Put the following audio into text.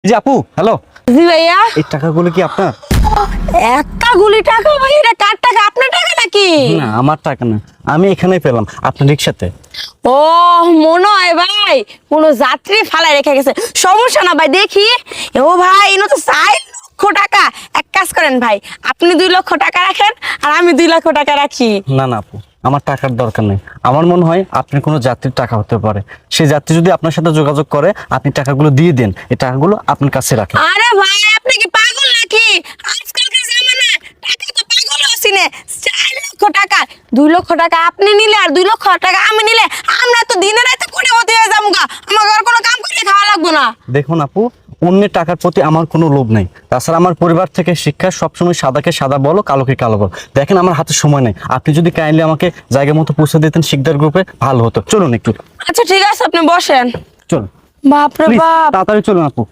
জি আপু, হ্যালো। জি ভাইয়া। এই টাকাগুলো কি আপনার? একটা গুলি টাকা ভাই, এটা কার টাকা? আপনার টাকা নাকি? না, আমার টাকা না, আমি এখানেই পেলাম আপনার রিক্সাতে। ও মনে হয় ভাই কোনো যাত্রী ফালাই রেখে গেছে। সমস্যা না ভাই, দেখি। ও ভাই ইনো তো 4 লক্ষ টাকা। এক কাজ করেন ভাই, আপনি 2 লক্ষ টাকা রাখেন আর আমি 2 লক্ষ টাকা রাখি। না না আপু, আমার টাকার দরকার নেই। আমার মনে হয় আপনার কোনো যাত্রীর টাকা হতে পারে। সেই যাত্রী যদি আপনার সাথে যোগাযোগ করে, আপনি টাকাগুলো দিয়ে দেন। এই টাকাগুলো আপনার কাছে রাখেন। আরে ভাই আপনি কি পাগল নাকি? আজকালকার জামানা টাকা তো পাগল হসিনে। 4 লক্ষ টাকা, 2 লক্ষ টাকা আপনি নিলে আর 2 লক্ষ টাকা আমি নিলে আমরা তো দিনে রাতে কোটিপতি হয়ে যাবো গা। আমাকে আর কোনো কাম করলে খাওয়া লাগবে না। দেখুন আপু, অন্যের টাকার প্রতি আমার কোনো লোভ নেই। তাছাড়া আমার পরিবার থেকে শিক্ষা সবসময় সাদাকে সাদা বলো, কালোকে কালো বলো। দেখেন আমার হাতে সময় নেই, আপনি যদি কাইন্ডলি আমাকে জায়গা মতো পৌঁছে দিতেন শিকদার গ্রুপে, ভালো হতো। চলুন একটু। আচ্ছা ঠিক আছে, আপনি বসেন। চলুন বাপরে প্লিজ, বাপ। তাড়াতাড়ি চলুন আপু।